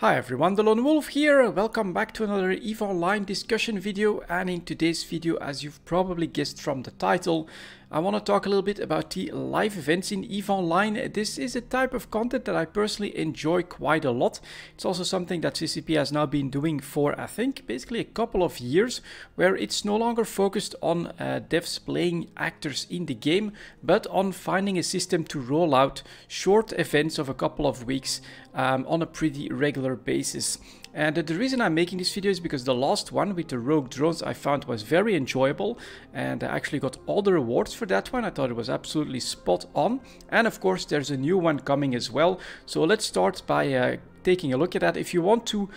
Hi everyone, delonewolf here. Welcome back to another EVE Online discussion video, and in today's video, as you've probably guessed from the title, I want to talk a little bit about the live events in EVE Online. This is a type of content that I personally enjoy quite a lot. It's also something that CCP has now been doing for, I think, basically a couple of years, where it's no longer focused on devs playing actors in the game, but on finding a system to roll out short events of a couple of weeks on a pretty regular basis. And the reason I'm making this video is because the last one with the rogue drones I found was very enjoyable, and I actually got all the rewards for that one. I thought it was absolutely spot on. And of course there's a new one coming as well. So let's start by taking a look at that. If you want to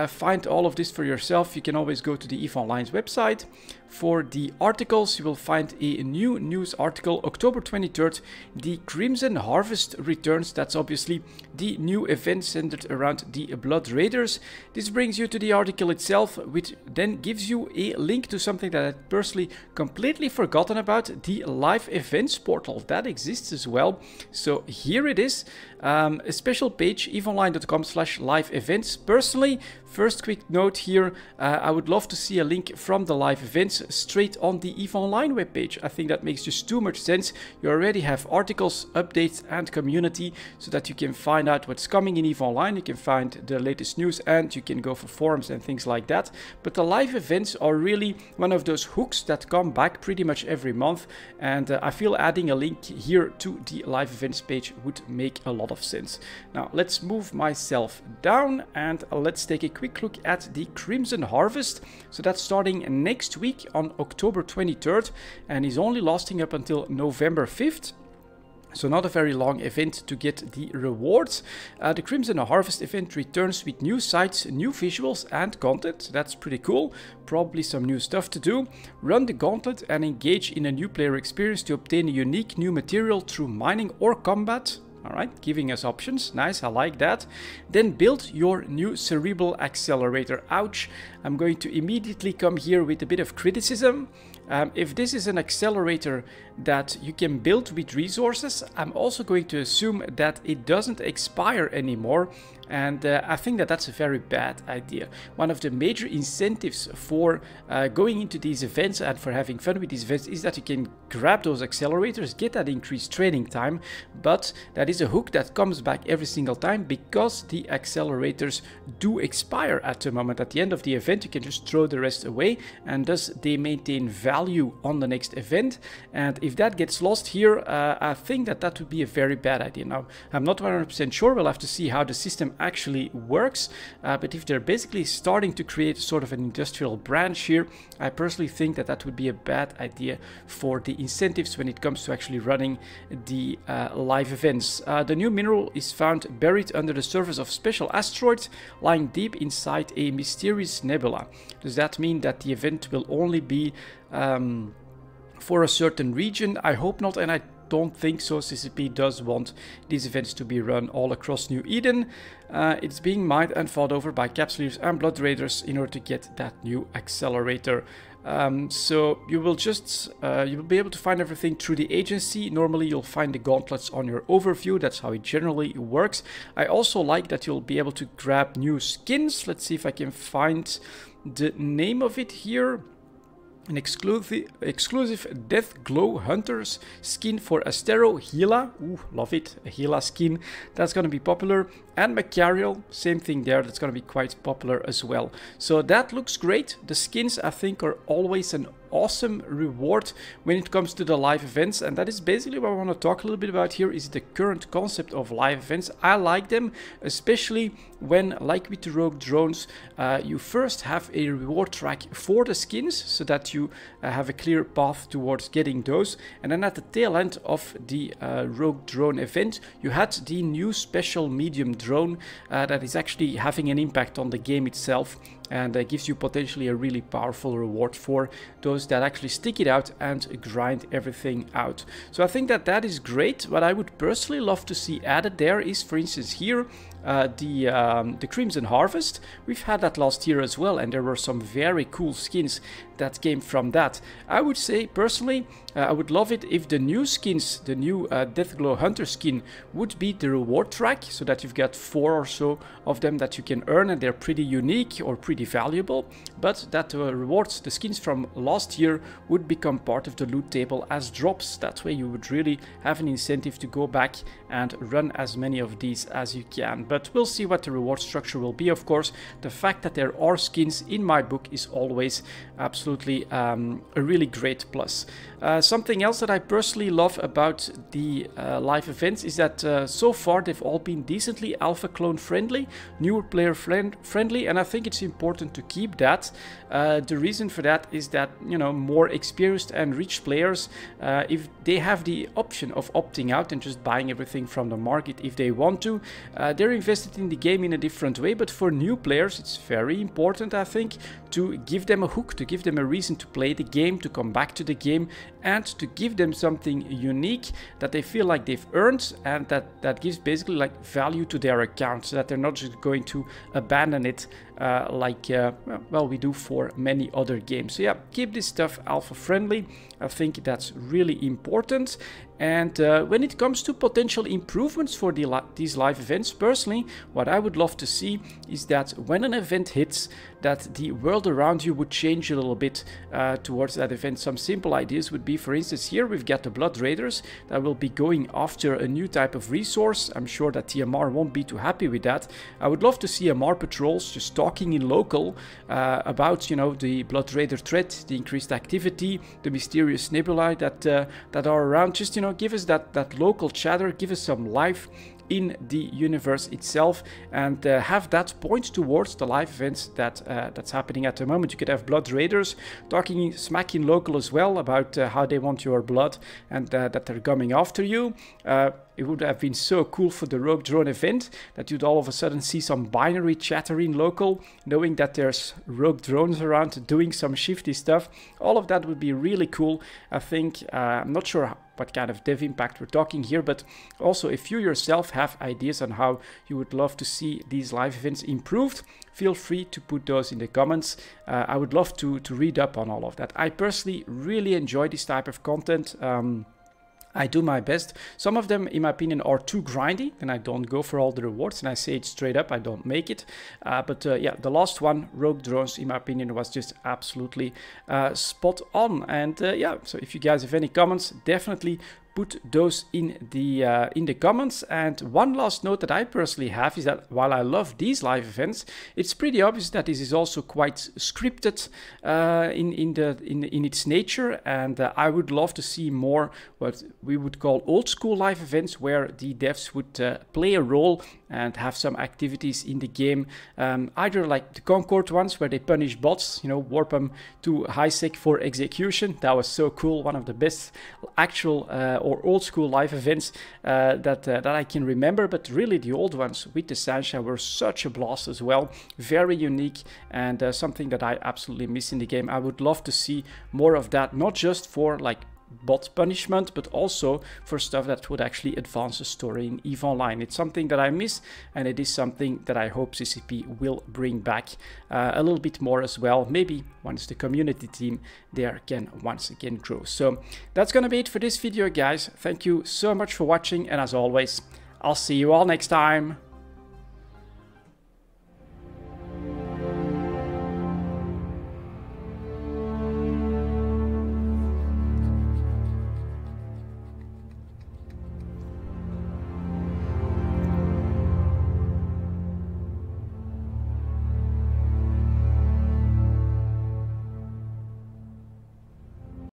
find all of this for yourself, you can always go to the EVE Online's website. For the articles, you will find a new news article, October 23rd, the Crimson Harvest returns. That's obviously the new event centered around the Blood Raiders. This brings you to the article itself, which then gives you a link to something that I personally completely forgotten about, the live events portal. That exists as well. So here it is, a special page, eveonline.com/live events. Personally, first quick note here, I would love to see a link from the live events straight on the EVE Online webpage. I think that makes just too much sense. You already have articles, updates and community, so that you can find out what's coming in EVE Online. You can find the latest news and you can go for forums and things like that. But the live events are really one of those hooks that come back pretty much every month, and I feel adding a link here to the live events page would make a lot of sense. Now let's move myself down and let's take a quick look at the Crimson Harvest. So that's starting next week on October 23rd and is only lasting up until November 5th. So not a very long event to get the rewards. The Crimson Harvest event returns with new sites, new visuals and content. That's pretty cool. Probably some new stuff to do. Run the gauntlet and engage in a new player experience to obtain a unique new material through mining or combat. Alright, giving us options. Nice, I like that. Then build your new cerebral accelerator. Ouch. I'm going to immediately come here with a bit of criticism. If this is an accelerator that you can build with resources, I'm also going to assume that it doesn't expire anymore. And I think that that's a very bad idea. One of the major incentives for going into these events and for having fun with these events is that you can grab those accelerators, get that increased training time, but that is a hook that comes back every single time because the accelerators do expire at the moment. At the end of the event, you can just throw the rest away, and thus they maintain value on the next event. And if that gets lost here, I think that that would be a very bad idea. Now, I'm not 100% sure. We'll have to see how the system actually works, but if they're basically starting to create sort of an industrial branch here, I personally think that that would be a bad idea for the incentives when it comes to actually running the live events. The new mineral is found buried under the surface of special asteroids lying deep inside a mysterious nebula. Does that mean that the event will only be for a certain region? I hope not, and I don't think so. CCP does want these events to be run all across New Eden. It's being mined and fought over by Capsuleers and Blood Raiders in order to get that new accelerator. So you will be able to find everything through the agency. Normally you'll find the gauntlets on your overview. That's how it generally works. I also like that you'll be able to grab new skins. Let's see if I can find the name of it here. An exclusive Death Glow Hunters skin for Astero Gila. Ooh, love it. A Gila skin. That's going to be popular. And Macarial, same thing there. That's going to be quite popular as well. So that looks great. The skins, I think, are always an awesome reward when it comes to the live events, and that is basically what I want to talk a little bit about here, is the current concept of live events. I like them, especially when, like with the rogue drones, you first have a reward track for the skins so that you have a clear path towards getting those, and then at the tail end of the rogue drone event you had the new special medium drone that is actually having an impact on the game itself, and gives you potentially a really powerful reward for those that actually stick it out and grind everything out. So I think that that is great. What I would personally love to see added there is, for instance here, the Crimson Harvest. We've had that last year as well, and there were some very cool skins that came from that. I would say personally, I would love it if the new skins, the new Deathglow Hunter skin, would be the reward track, so that you've got 4 or so of them that you can earn, and they're pretty unique or pretty valuable, but that rewards, the skins from last year, would become part of the loot table as drops. That way you would really have an incentive to go back and run as many of these as you can. But we'll see what the reward structure will be. Of course, the fact that there are skins in my book is always absolutely a really great plus. Something else that I personally love about the live events is that so far they've all been decently alpha clone friendly, newer player friendly, and I think it's important to keep that. The reason for that is that, you know, more experienced and rich players, if they have the option of opting out and just buying everything from the market if they want to, they're invested in the game in a different way. But for new players, it's very important, I think, to give them a hook, to give them a reason to play the game, to come back to the game, and to give them something unique that they feel like they've earned, and that gives basically like value to their account, so that they're not just going to abandon it well, we do for many other games. So yeah, keep this stuff alpha friendly. I think that's really important. And when it comes to potential improvements for these live events, personally, what I would love to see is that when an event hits, that the world around you would change a little bit towards that event. Some simple ideas would be, for instance, here we've got the Blood Raiders that will be going after a new type of resource. I'm sure that TMR won't be too happy with that. I would love to see MR patrols just talking in local about, you know, the Blood Raider threat, the increased activity, the mysterious nebulae that are around. Just, you know, give us that local chatter, give us some life in the universe itself, and have that point towards the live events that's happening at the moment. You could have Blood Raiders talking smack in local as well about how they want your blood, and that they're coming after you. It would have been so cool for the Rogue Drone event that you'd all of a sudden see some binary chatter in local, knowing that there's rogue drones around doing some shifty stuff. All of that would be really cool. I think, I'm not sure what kind of dev impact we're talking here, but also if you yourself have ideas on how you would love to see these live events improved, feel free to put those in the comments. I would love to read up on all of that. I personally really enjoy this type of content. I do my best. Some of them, in my opinion, are too grindy, and I don't go for all the rewards, and I say it straight up, I don't make it. But yeah, the last one, Rogue Drones, in my opinion, was just absolutely spot on. And yeah, so if you guys have any comments, definitely put those in the comments. And one last note that I personally have is that while I love these live events, it's pretty obvious that this is also quite scripted in its nature, and I would love to see more what we would call old school live events, where the devs would play a role and have some activities in the game, either like the Concord ones where they punish bots, you know, warp them to high sec for execution. That was so cool, one of the best actual or old school live events that I can remember. But really the old ones with the Sandsha were such a blast as well, very unique, and something that I absolutely miss in the game. I would love to see more of that, not just for like bot punishment, but also for stuff that would actually advance the story in EVE Online. It's something that I miss, and it is something that I hope CCP will bring back a little bit more as well, maybe once the community team there can once again grow. So that's gonna be it for this video, guys. Thank you so much for watching, and as always, I'll see you all next time.